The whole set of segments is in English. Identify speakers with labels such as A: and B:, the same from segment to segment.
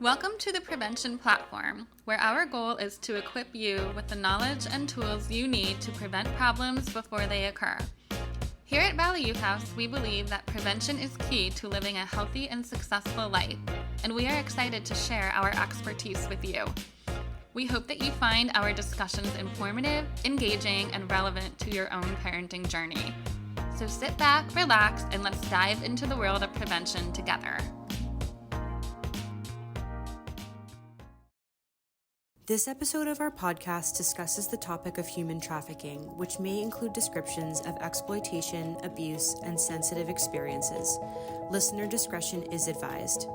A: Welcome to the Prevention Platform, where our goal is to equip you with the knowledge and tools you need to prevent problems before they occur. Here at Valley Youth House, we believe that prevention is key to living a healthy and successful life, and we are excited to share our expertise with you. We hope that you find our discussions informative, engaging, and relevant to your own parenting journey. So sit back, relax, and let's dive into the world of prevention together.
B: This episode of our podcast discusses the topic of human trafficking, which may include descriptions of exploitation, abuse, and sensitive experiences. Listener discretion is advised.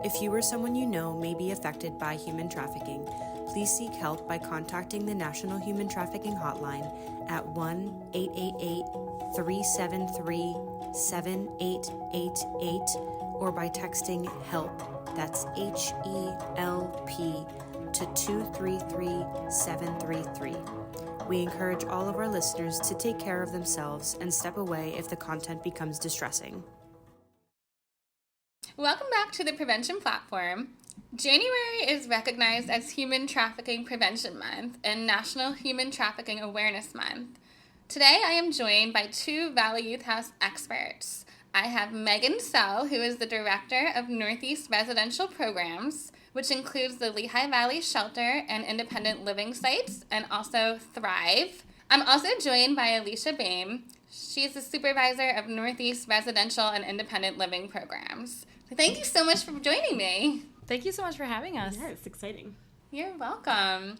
B: If you or someone you know may be affected by human trafficking, please seek help by contacting the National Human Trafficking Hotline at 1-888-373-7888 or by texting HELP, that's HELP, to 233-733. We encourage all of our listeners to take care of themselves and step away if the content becomes distressing.
A: Welcome back to the Prevention Platform. January is recognized as Human Trafficking Prevention Month and National Human Trafficking Awareness Month. Today I am joined by two Valley Youth House experts. I have Megan Sell, who is the Director of Northeast Residential Programs, which includes the Lehigh Valley Shelter and Independent Living Sites, and also Thrive. I'm also joined by Alycha Boehm. She's the Supervisor of Northeast Residential and Independent Living Programs. Thank you so much for joining me.
C: Thank you so much for having us.
D: Yeah, it's exciting.
A: You're welcome.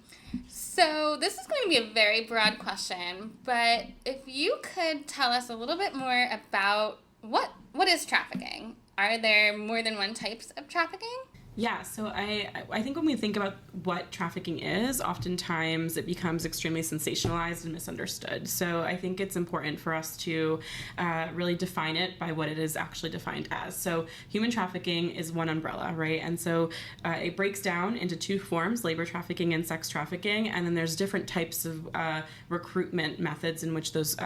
A: So this is going to be a very broad question, but if you could tell us a little bit more about what is trafficking? Are there more than one types of trafficking?
D: Yeah, so I think when we think about what trafficking is, oftentimes it becomes extremely sensationalized and misunderstood. So I think it's important for us to really define it by what it is actually defined as. So human trafficking is one umbrella, right? And so it breaks down into two forms, labor trafficking and sex trafficking. And then there's different types of recruitment methods in which those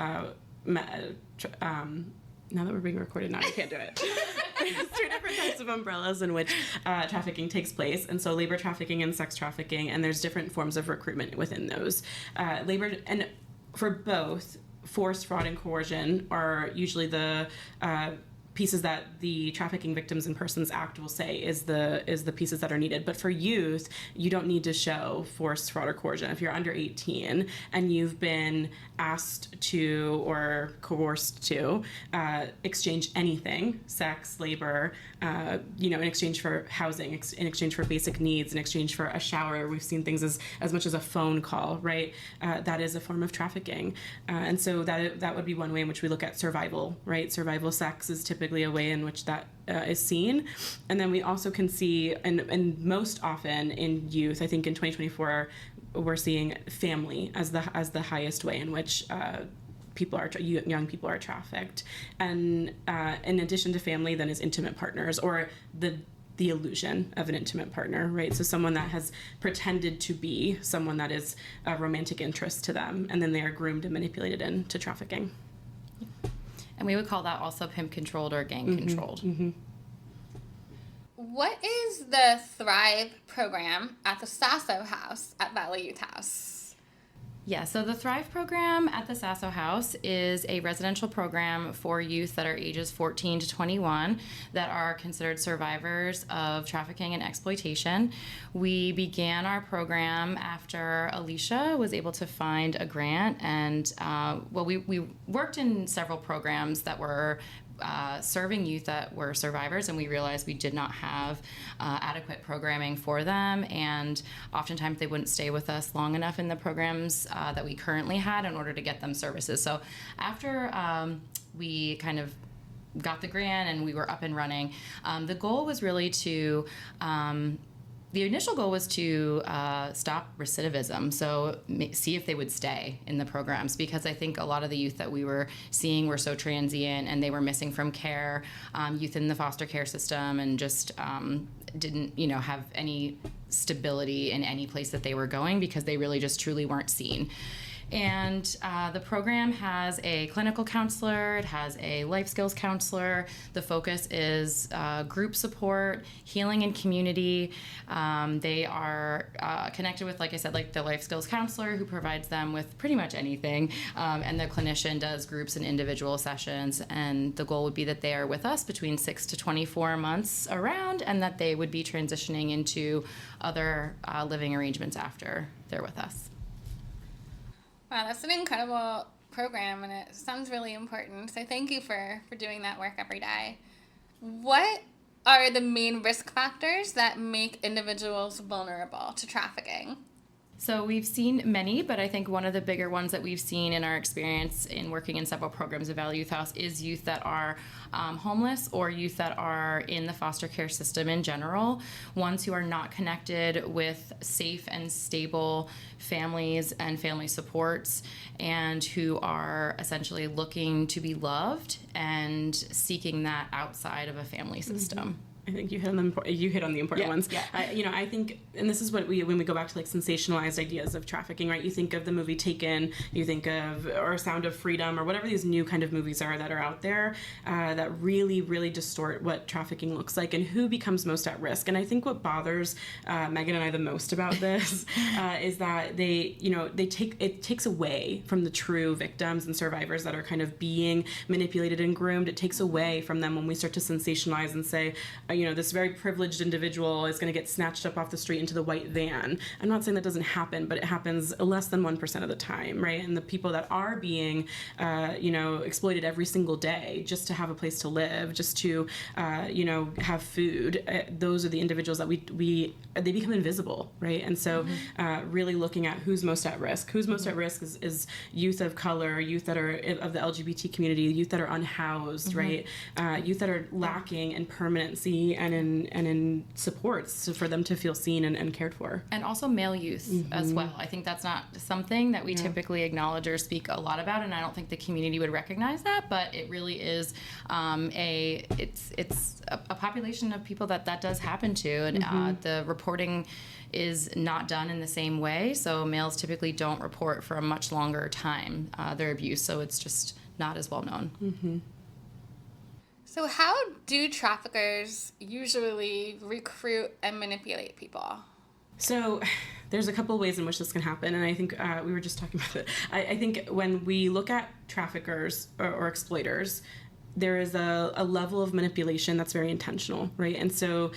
D: now that we're being recorded, now I can't do it. There's two different types of umbrellas in which trafficking takes place, and so labor trafficking and sex trafficking, and there's different forms of recruitment within those. Labor, and for both, force, fraud, and coercion are usually the pieces that the Trafficking Victims and Persons Act will say is the pieces that are needed. But for youth, you don't need to show force, fraud, or coercion. If you're under 18 and you've been asked to or coerced to exchange anything, sex, labor, in exchange for housing, in exchange for basic needs, in exchange for a shower, we've seen things as much as a phone call, right? That is a form of trafficking. And so that would be one way in which we look at survival, right? Survival sex is typically a way in which that is seen. And then we also can see, and most often in youth, I think in 2024, we're seeing family as the highest way in which young people are trafficked. And in addition to family, then is intimate partners, or the illusion of an intimate partner, right? So someone that has pretended to be someone that is a romantic interest to them, and then they are groomed and manipulated into trafficking.
C: And we would call that also pimp-controlled or gang-controlled.
D: Mm-hmm.
A: What is the Thrive program at the Sasso House at Valley Youth House?
C: Yeah, so the Thrive program at the Sasso House is a residential program for youth that are ages 14 to 21 that are considered survivors of trafficking and exploitation. We began our program after Alycha was able to find a grant, and we worked in several programs that were serving youth that were survivors, and we realized we did not have adequate programming for them, and oftentimes they wouldn't stay with us long enough in the programs that we currently had in order to get them services. So after we kind of got the grant and we were up and running, the goal was really to the initial goal was to stop recidivism, so see if they would stay in the programs, because I think a lot of the youth that we were seeing were so transient and they were missing from care, youth in the foster care system, and just didn't, have any stability in any place that they were going because they really just truly weren't seen. And the program has a clinical counselor, it has a life skills counselor. The focus is group support, healing in community. They are connected with, like I said, like the life skills counselor who provides them with pretty much anything. And the clinician does groups and individual sessions. And the goal would be that they are with us between 6 to 24 months around, and that they would be transitioning into other living arrangements after they're with us.
A: Wow, that's an incredible program, and it sounds really important. So thank you for doing that work every day. What are the main risk factors that make individuals vulnerable to trafficking?
C: So we've seen many, but I think one of the bigger ones that we've seen in our experience in working in several programs at Valley Youth House is youth that are homeless or youth that are in the foster care system in general, ones who are not connected with safe and stable families and family supports, and who are essentially looking to be loved and seeking that outside of a family system.
D: I think you hit on the important ones.
C: Yeah.
D: I think, and this is what when we go back to like sensationalized ideas of trafficking, right? You think of the movie Taken, you think of, or Sound of Freedom, or whatever these new kind of movies are that are out there that really, really distort what trafficking looks like and who becomes most at risk. And I think what bothers Megan and I the most about this is that it takes away from the true victims and survivors that are kind of being manipulated and groomed. It takes away from them when we start to sensationalize and say, this very privileged individual is going to get snatched up off the street into the white van. I'm not saying that doesn't happen, but it happens less than 1% of the time, right? And the people that are being, exploited every single day just to have a place to live, just to, have food, those are the individuals that they become invisible, right? And so really looking at who's most at risk. Who's most at risk is youth of color, youth that are of the LGBT community, youth that are unhoused, right? Youth that are lacking in permanency and in supports for them to feel seen and cared for.
C: And also male youth as well. I think that's not something that we typically acknowledge or speak a lot about, and I don't think the community would recognize that, but it really is it's a population of people that does happen to, and the reporting is not done in the same way, so males typically don't report for a much longer time their abuse, so it's just not as well known.
A: So how do traffickers usually recruit and manipulate people?
D: So there's a couple ways in which this can happen, and I think we were just talking about it. I think when we look at traffickers or exploiters, there is a level of manipulation that's very intentional, right? And so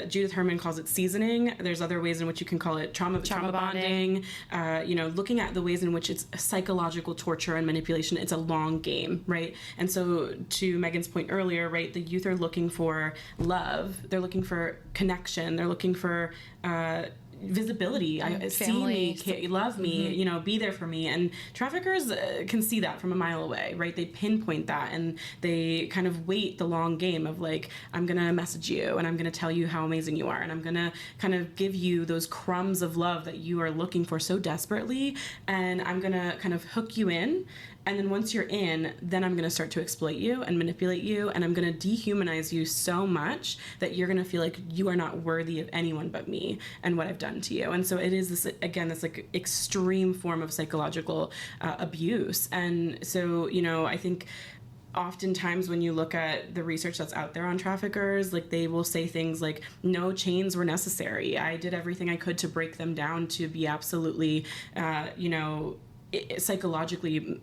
D: Judith Herman calls it seasoning. There's other ways in which you can call it trauma bonding. Looking at the ways in which it's psychological torture and manipulation. It's a long game, right? And so to Megan's point earlier, right, the youth are looking for love. They're looking for connection. They're looking for visibility.
C: Family.
D: See me, love me, be there for me. And traffickers can see that from a mile away, right? They pinpoint that, and they kind of wait the long game of like, I'm going to message you and I'm going to tell you how amazing you are. And I'm going to kind of give you those crumbs of love that you are looking for so desperately. And I'm going to kind of hook you in. And then once you're in, then I'm going to start to exploit you and manipulate you, and I'm going to dehumanize you so much that you're going to feel like you are not worthy of anyone but me and what I've done to you. And so it is this, again, this like extreme form of psychological abuse. And so, I think oftentimes when you look at the research that's out there on traffickers, like they will say things like, no chains were necessary. I did everything I could to break them down to be absolutely, psychologically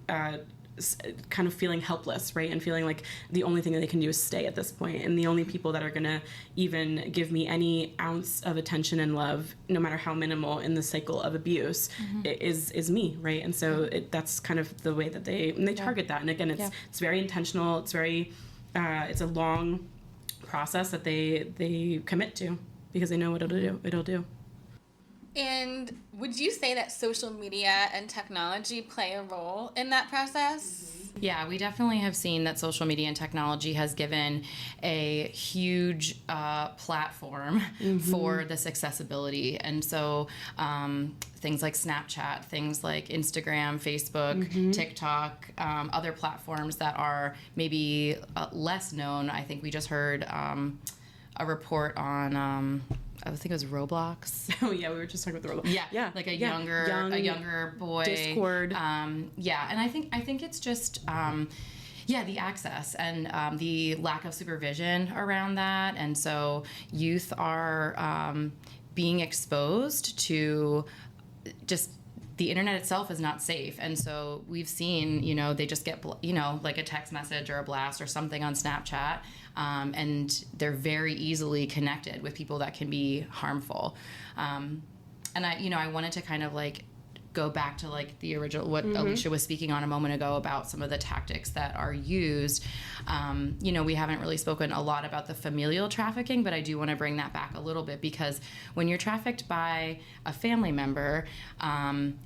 D: kind of feeling helpless, right? And feeling like the only thing that they can do is stay at this point. And the only people that are going to even give me any ounce of attention and love, no matter how minimal in the cycle of abuse, is me, right? And so that's kind of the way that they target that. And again, it's very intentional. It's very, it's a long process that they commit to because they know what it'll do.
A: And would you say that social media and technology play a role in that process?
C: Yeah, we definitely have seen that social media and technology has given a huge platform for this accessibility. And so things like Snapchat, things like Instagram, Facebook, TikTok, other platforms that are maybe less known. I think we just heard a report on I think it was Roblox.
D: Oh yeah, we were just talking about the Roblox.
C: Yeah, like a younger boy.
D: Discord.
C: Yeah, and I think it's just the access and the lack of supervision around that, and so youth are being exposed to just the internet itself is not safe. And so we've seen, they just get, like a text message or a blast or something on Snapchat, and they're very easily connected with people that can be harmful. And I wanted to kind of like go back to like the original, what Alycha was speaking on a moment ago about some of the tactics that are used. We haven't really spoken a lot about the familial trafficking, but I do want to bring that back a little bit, because when you're trafficked by a family member,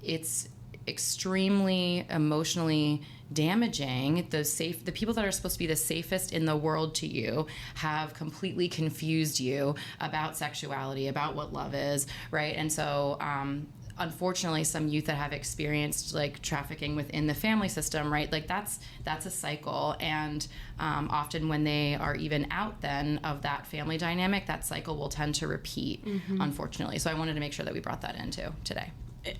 C: it's extremely emotionally damaging. The people that are supposed to be the safest in the world to you have completely confused you about sexuality, about what love is, right? And so unfortunately, some youth that have experienced like trafficking within the family system, right, like that's a cycle, and often when they are even out then of that family dynamic, that cycle will tend to repeat, unfortunately. So I wanted to make sure that we brought that into today.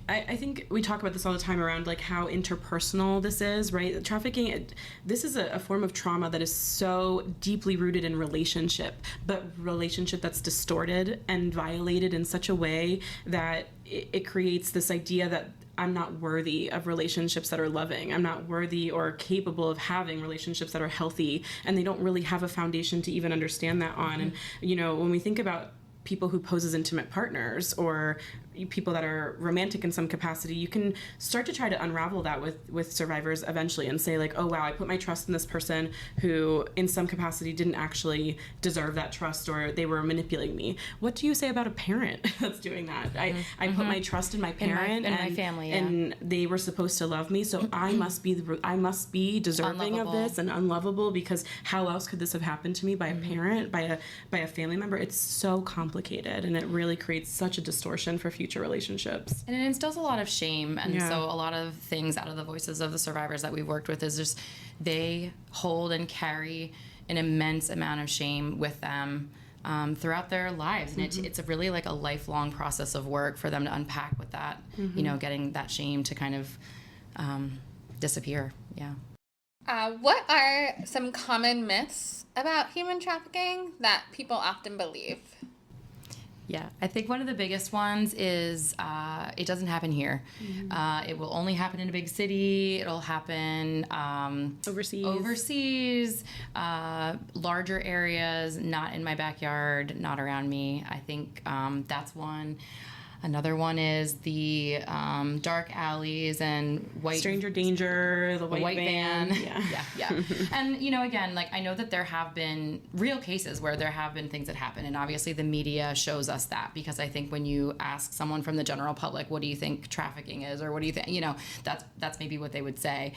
D: I think we talk about this all the time around like how interpersonal this is, right? Trafficking, this is a form of trauma that is so deeply rooted in relationship, but relationship that's distorted and violated in such a way that it creates this idea that I'm not worthy of relationships that are loving. I'm not worthy or capable of having relationships that are healthy, and they don't really have a foundation to even understand that on. And, when we think about people who pose as intimate partners or people that are romantic in some capacity, you can start to try to unravel that with survivors eventually and say like, oh wow, I put my trust in this person who in some capacity didn't actually deserve that trust, or they were manipulating me. What do you say about a parent that's doing that? I put my trust in my parent
C: and my family,
D: and they were supposed to love me, so I must be deserving of this and unlovable, because how else could this have happened to me by a parent, by a family member? It's so complicated, and it really creates such a distortion for future relationships.
C: And it instills a lot of shame. And so a lot of things out of the voices of the survivors that we've worked with is just they hold and carry an immense amount of shame with them throughout their lives. And it's really like a lifelong process of work for them to unpack with that, getting that shame to kind of disappear. Yeah.
A: What are some common myths about human trafficking that people often believe?
C: Yeah, I think one of the biggest ones is it doesn't happen here. It will only happen in a big city. It'll happen overseas, larger areas, not in my backyard, not around me. I think that's one. Another one is the dark alleys and
D: stranger danger, the white van.
C: Yeah. And, again, like I know that there have been real cases where there have been things that happen. And obviously the media shows us that, because I think when you ask someone from the general public, what do you think trafficking is? Or what do you think, that's maybe what they would say.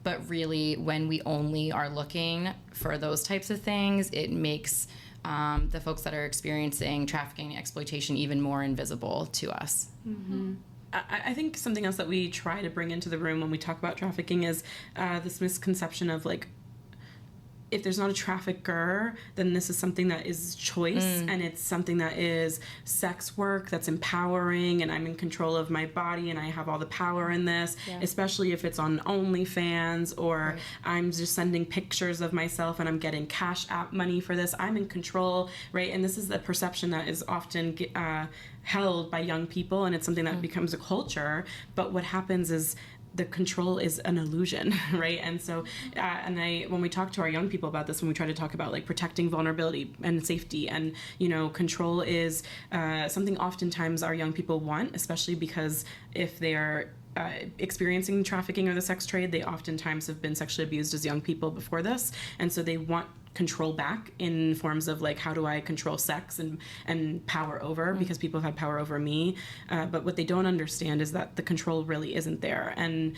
C: But really, when we only are looking for those types of things, it makes the folks that are experiencing trafficking and exploitation even more invisible to us.
D: I think something else that we try to bring into the room when we talk about trafficking is this misconception of like, if there's not a trafficker, then this is something that is choice, and it's something that is sex work that's empowering, and I'm in control of my body and I have all the power in this, especially if it's on OnlyFans, or I'm just sending pictures of myself and I'm getting Cash App money for this. I'm in control, right? And this is the perception that is often held by young people, and it's something that becomes a culture. But what happens is the control is an illusion, right? And so, when we talk to our young people about this, when we try to talk about like protecting vulnerability and safety, and control is something oftentimes our young people want, especially because if they are experiencing trafficking or the sex trade, they oftentimes have been sexually abused as young people before this, and so they want control back in forms of like, how do I control sex and power over, because people have had power over me, but what they don't understand is that the control really isn't there, and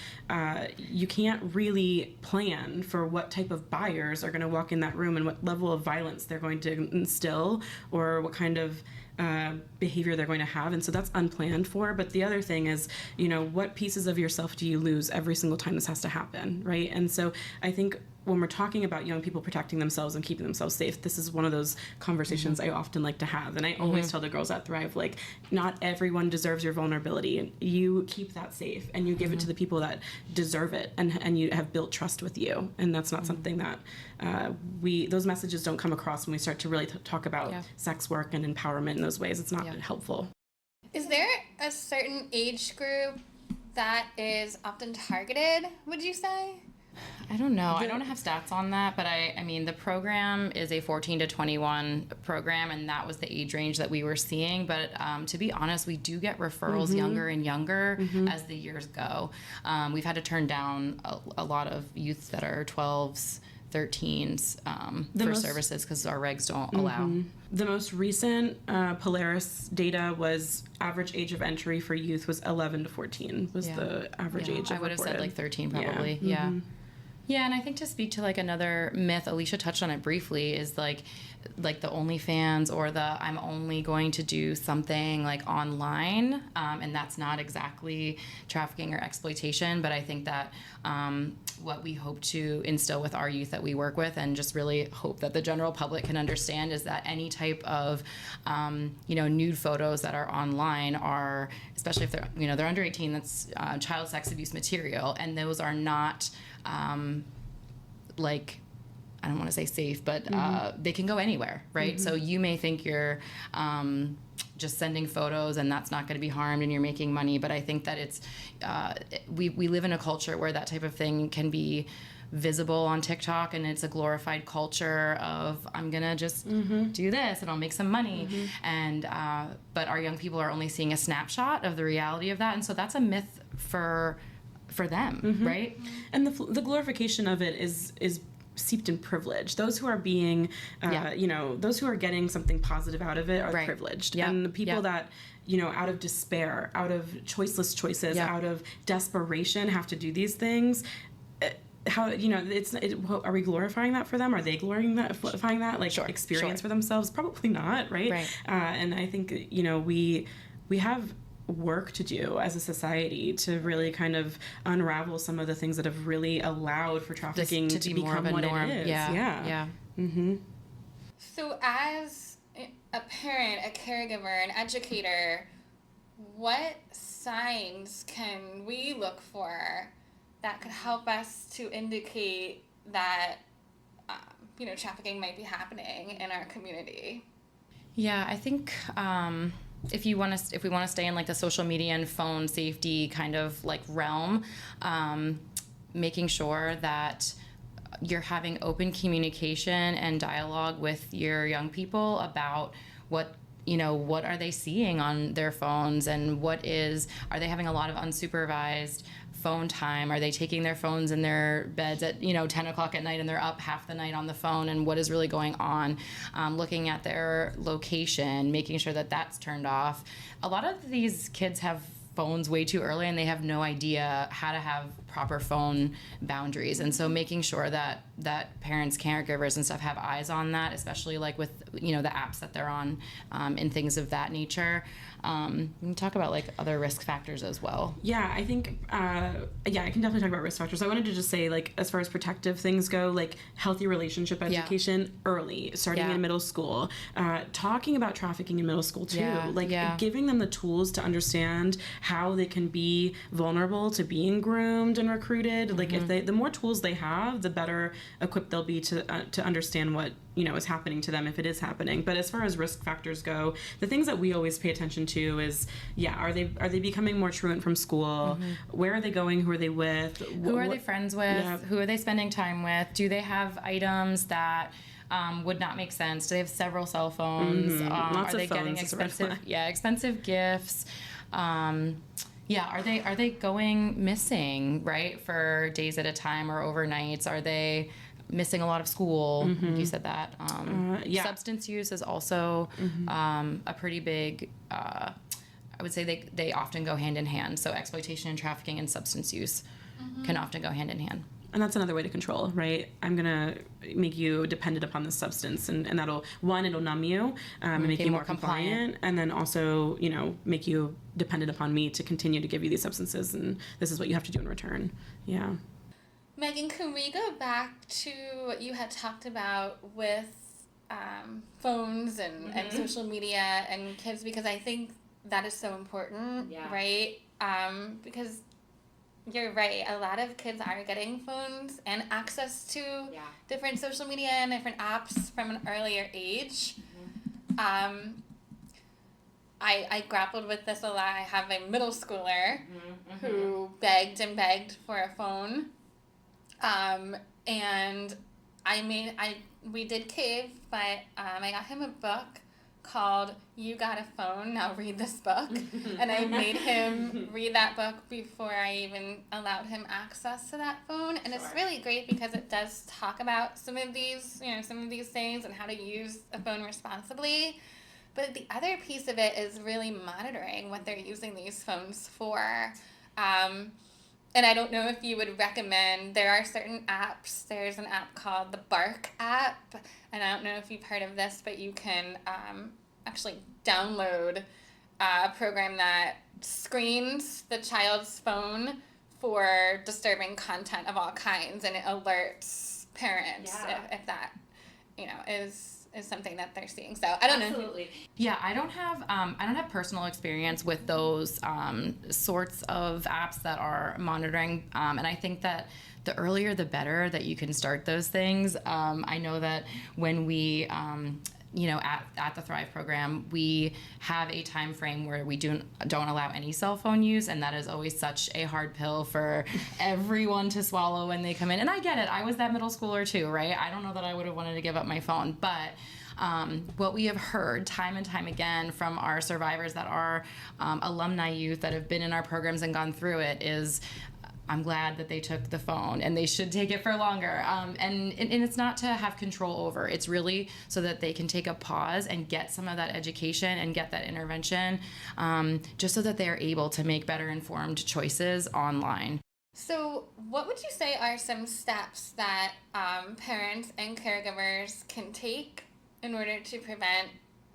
D: you can't really plan for what type of buyers are going to walk in that room and what level of violence they're going to instill, or what kind of behavior they're going to have, and so that's unplanned for. But the other thing is, what pieces of yourself do you lose every single time this has to happen, right? And so I think when we're talking about young people protecting themselves and keeping themselves safe, this is one of those conversations I often like to have. And I always tell the girls at Thrive, like, not everyone deserves your vulnerability. And you keep that safe and you give it to the people that deserve it and you have built trust with you. And that's not something that those messages don't come across when we start to really talk about sex work and empowerment in those ways. It's not helpful.
A: Is there a certain age group that is often targeted, would you say?
C: I don't know. I don't have stats on that, but I mean, the program is a 14 to 21 program, and that was the age range that we were seeing. But to be honest, we do get referrals younger and younger as the years go. We've had to turn down a lot of youth that are 12s, 13s for services because our regs don't allow.
D: The most recent Polaris data was average age of entry for youth was 11 to 14 was the average age.
C: I would have said like 13 probably. Yeah. Yeah, and I think to speak to like another myth, Alycha touched on it briefly, is like the OnlyFans or the I'm only going to do something like online, and that's not exactly trafficking or exploitation, but I think that what we hope to instill with our youth that we work with, and just really hope that the general public can understand, is that any type of nude photos that are online are, especially if they're under 18, that's child sex abuse material, and those are not like, I don't want to say safe, but they can go anywhere, right? So you may think you're just sending photos and that's not going to be harmed and you're making money, but I think that it's we live in a culture where that type of thing can be visible on TikTok, and it's a glorified culture of I'm gonna just do this and I'll make some money, and but our young people are only seeing a snapshot of the reality of that, and so that's a myth for them, right? And
D: the glorification of it is seeped in privilege. Those who are being, those who are getting something positive out of it are privileged. And the people that, out of despair, out of choiceless choices, out of desperation have to do these things. How, are we glorifying that for them? Are they glorifying that experience for themselves? Probably not, right? And I think, we have work to do as a society to really kind of unravel some of the things that have really allowed for trafficking to become more of a what norm. It is. Yeah.
A: So as a parent, a caregiver, an educator, what signs can we look for that could help us to indicate that trafficking might be happening in our community?
C: Yeah, I think if we want to stay in like the social media and phone safety kind of like realm, making sure that you're having open communication and dialogue with your young people about what are they seeing on their phones, and are they having a lot of unsupervised phone time? Are they taking their phones in their beds at 10 o'clock at night and they're up half the night on the phone, and what is really going on? Looking at their location, making sure that that's turned off. A lot of these kids have phones way too early and they have no idea how to have proper phone boundaries, and so making sure that parents, caregivers and stuff have eyes on that, especially like with the apps that they're on, and things of that nature. We can talk about like other risk factors as well.
D: Yeah, I think I can definitely talk about risk factors. I wanted to just say, like, as far as protective things go, like healthy relationship education early, starting in middle school, talking about trafficking in middle school too, giving them the tools to understand how they can be vulnerable to being groomed and recruited. Like if the more tools they have, the better equipped they'll be to understand what is happening to them, if it is happening. But as far as risk factors go, the things that we always pay attention to is are they becoming more truant from school? Where are they going? Who are they with?
C: Who are they friends with? Who are they spending time with? Do they have items that would not make sense? Do they have several cell phones?
D: Lots
C: are they
D: of phones,
C: getting expensive gifts? Are they going missing, right, for days at a time or overnights? Are they missing a lot of school? You said that. Substance use is also a pretty big, I would say they often go hand in hand. So exploitation and trafficking and substance use can often go hand in hand.
D: And that's another way to control, right? I'm going to make you dependent upon this substance, and it'll numb you and make you more compliant, and then also, make you dependent upon me to continue to give you these substances, and this is what you have to do in return. Yeah.
A: Megan, can we go back to what you had talked about with phones and social media and kids? Because I think that is so important, right? Because you're right. A lot of kids are getting phones and access to different social media and different apps from an earlier age. I grappled with this a lot. I have a middle schooler who begged and begged for a phone. And we did cave, but I got him a book called You Got a Phone, Now Read This Book. And I made him read that book before I even allowed him access to that phone. And it's really great because it does talk about some of these things and how to use a phone responsibly. But the other piece of it is really monitoring what they're using these phones for. And I don't know if you would recommend, there are certain apps. There's an app called the Bark app, and I don't know if you've heard of this, but you can actually download a program that screens the child's phone for disturbing content of all kinds, and it alerts parents if that, is something that they're seeing. So I don't know.
C: Yeah, I don't have personal experience with those sorts of apps that are monitoring, and I think that the earlier the better that you can start those things. I know that when we at the Thrive program, we have a time frame where we don't allow any cell phone use, and that is always such a hard pill for everyone to swallow when they come in. And I get it. I was that middle schooler too, right? I don't know that I would have wanted to give up my phone, but what we have heard time and time again from our survivors that are alumni youth that have been in our programs and gone through it is, I'm glad that they took the phone, and they should take it for longer. And it's not to have control over. It's really so that they can take a pause and get some of that education and get that intervention, just so that they are able to make better informed choices online.
A: So what would you say are some steps that parents and caregivers can take in order to prevent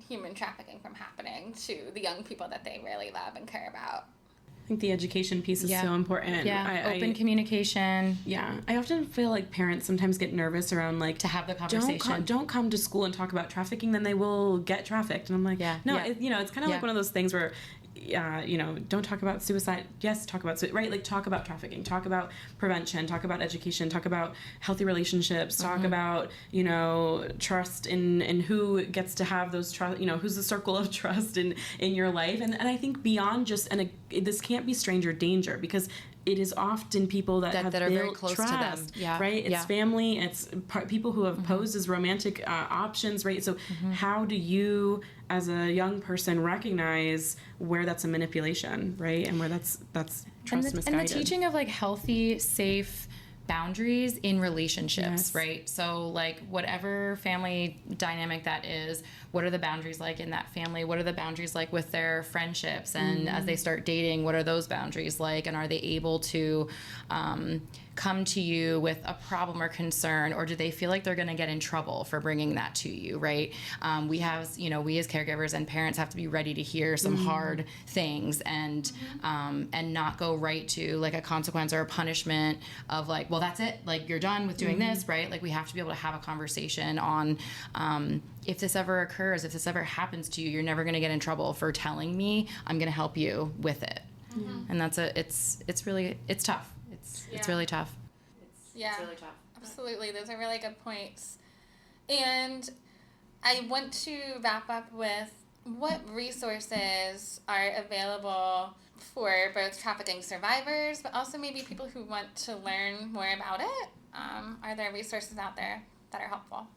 A: human trafficking from happening to the young people that they really love and care about?
D: I think the education piece is so important.
C: Open communication.
D: Yeah. I often feel like parents sometimes get nervous around to have the conversation. Don't come to school and talk about trafficking, then they will get trafficked. And I'm like, it's kind of like one of those things where don't talk about suicide. Yes, talk about suicide, right? Talk about trafficking, talk about prevention, talk about education, talk about healthy relationships, talk about, trust in who gets to have those trust, who's the circle of trust in your life. And I think beyond just, this can't be stranger danger, because it is often people that are very close trust, to them. Yeah. Right? It's family. It's people who have posed as romantic options, right? So how do you, as a young person, recognize where that's a manipulation, right? And where that's trust misguided?
C: And the teaching of healthy, safe boundaries in relationships, right? So whatever family dynamic that is, what are the boundaries like in that family? What are the boundaries like with their friendships? And as they start dating, what are those boundaries like? And are they able to come to you with a problem or concern, or do they feel like they're going to get in trouble for bringing that to you, right? We as caregivers and parents have to be ready to hear some hard things and not go right to a consequence or a punishment of well, that's it, you're done with doing this, right? We have to be able to have a conversation on if this ever occurs, if this ever happens to you, you're never going to get in trouble for telling me. I'm going to help you with it. And that's it's really tough. It's really tough.
A: It's really tough. Absolutely. Those are really good points. And I want to wrap up with what resources are available for both trafficking survivors, but also maybe people who want to learn more about it. Are there resources out there that are helpful?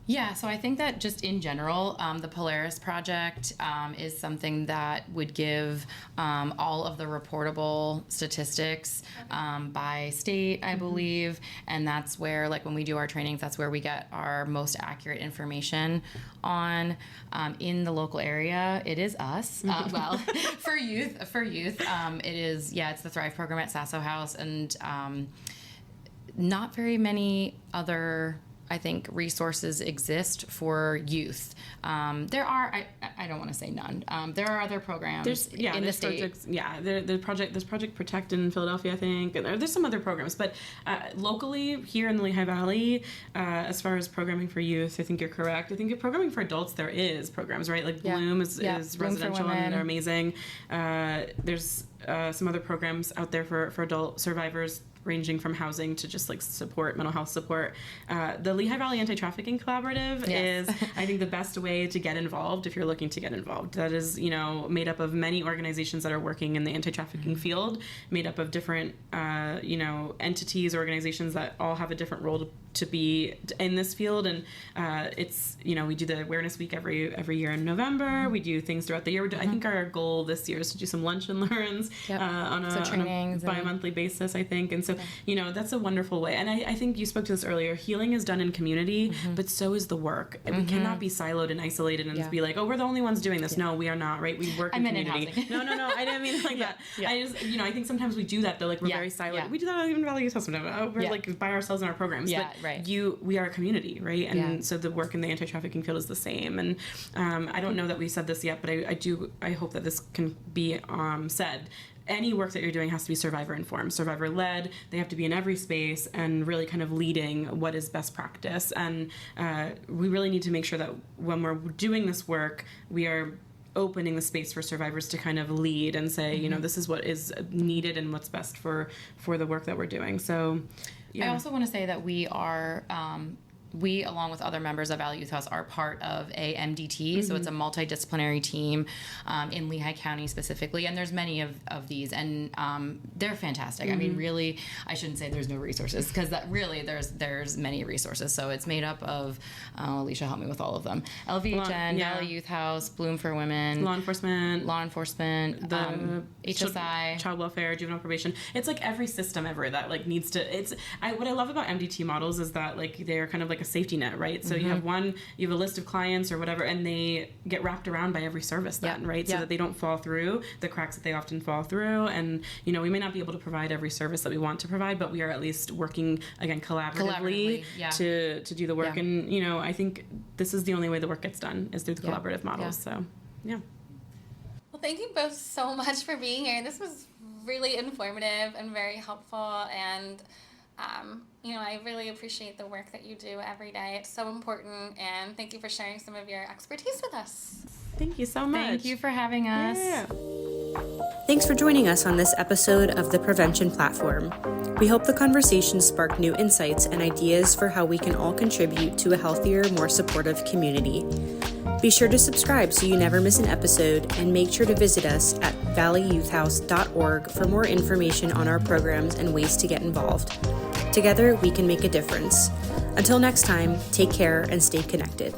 C: Yeah, so I think that just in general, the Polaris Project is something that would give all of the reportable statistics by state, I believe, and that's where, when we do our trainings, that's where we get our most accurate information on. In the local area, it is us. For youth, it is, it's the Thrive program at Sasso House, and not very many other I think, resources exist for youth. There are, I don't want to say none. There are other programs in the state.
D: There's Project Protect in Philadelphia, I think, and there's some other programs. But locally, here in the Lehigh Valley, as far as programming for youth, I think you're correct. I think if programming for adults, there is programs, right? Like Boehm is
C: Bloom
D: residential, and they're amazing. There's some other programs out there for adult survivors, ranging from housing to just like support, mental health support. The Lehigh Valley Anti-Trafficking Collaborative is, I think, the best way to get involved if you're looking to get involved. That is, made up of many organizations that are working in the anti-trafficking field, made up of different, entities, organizations that all have a different role to be in this field. And it's, we do the Awareness Week every year in November. We do things throughout the year. I think our goal this year is to do some lunch and learns on a bi-monthly basis, I think. And so, that's a wonderful way. And I think you spoke to this earlier. Healing is done in community, but so is the work. And we cannot be siloed and isolated and be like, oh, we're the only ones doing this. No, we are not, right? We work in community. No, I didn't mean like that. I just, I think sometimes we do that though. Like we're very siloed. We do that in Valley Youth House sometimes. We're like by ourselves in our programs. But we are a community, right? And so the work in the anti-trafficking field is the same. And I don't know that we said this yet, but I hope that this can be said. Any work that you're doing has to be survivor-informed, survivor-led. They have to be in every space and really kind of leading what is best practice. And we really need to make sure that when we're doing this work, we are opening the space for survivors to kind of lead and say, this is what is needed and what's best for the work that we're doing. So,
C: I also want to say that we are... we, along with other members of Valley Youth House, are part of a MDT, so it's a multidisciplinary team in Lehigh County specifically, and there's many of these, and they're fantastic. I mean, really, I shouldn't say there's no resources, because that really, there's many resources. So it's made up of, Alycha, help me with all of them, LVHN, Valley Youth House, Bloom for Women,
D: law enforcement,
C: the HSI,
D: child welfare, juvenile probation. It's like every system ever that like needs to, what I love about MDT models is that like they're kind of like a safety net, right? So you have a list of clients or whatever, and they get wrapped around by every service then, right? So that they don't fall through the cracks that they often fall through. And, we may not be able to provide every service that we want to provide, but we are at least working, again, collaboratively. To do the work. And, I think this is the only way the work gets done is through the collaborative models. So,
A: Well, thank you both so much for being here. This was really informative and very helpful, and I really appreciate the work that you do every day. It's so important, and thank you for sharing some of your expertise with us.
D: Thank you so much.
C: Thank you for having us.
D: Yeah.
B: Thanks for joining us on this episode of the Prevention Platform. We hope the conversation sparked new insights and ideas for how we can all contribute to a healthier, more supportive community. Be sure to subscribe so you never miss an episode, and make sure to visit us at valleyyouthhouse.org for more information on our programs and ways to get involved. Together, we can make a difference. Until next time, take care and stay connected.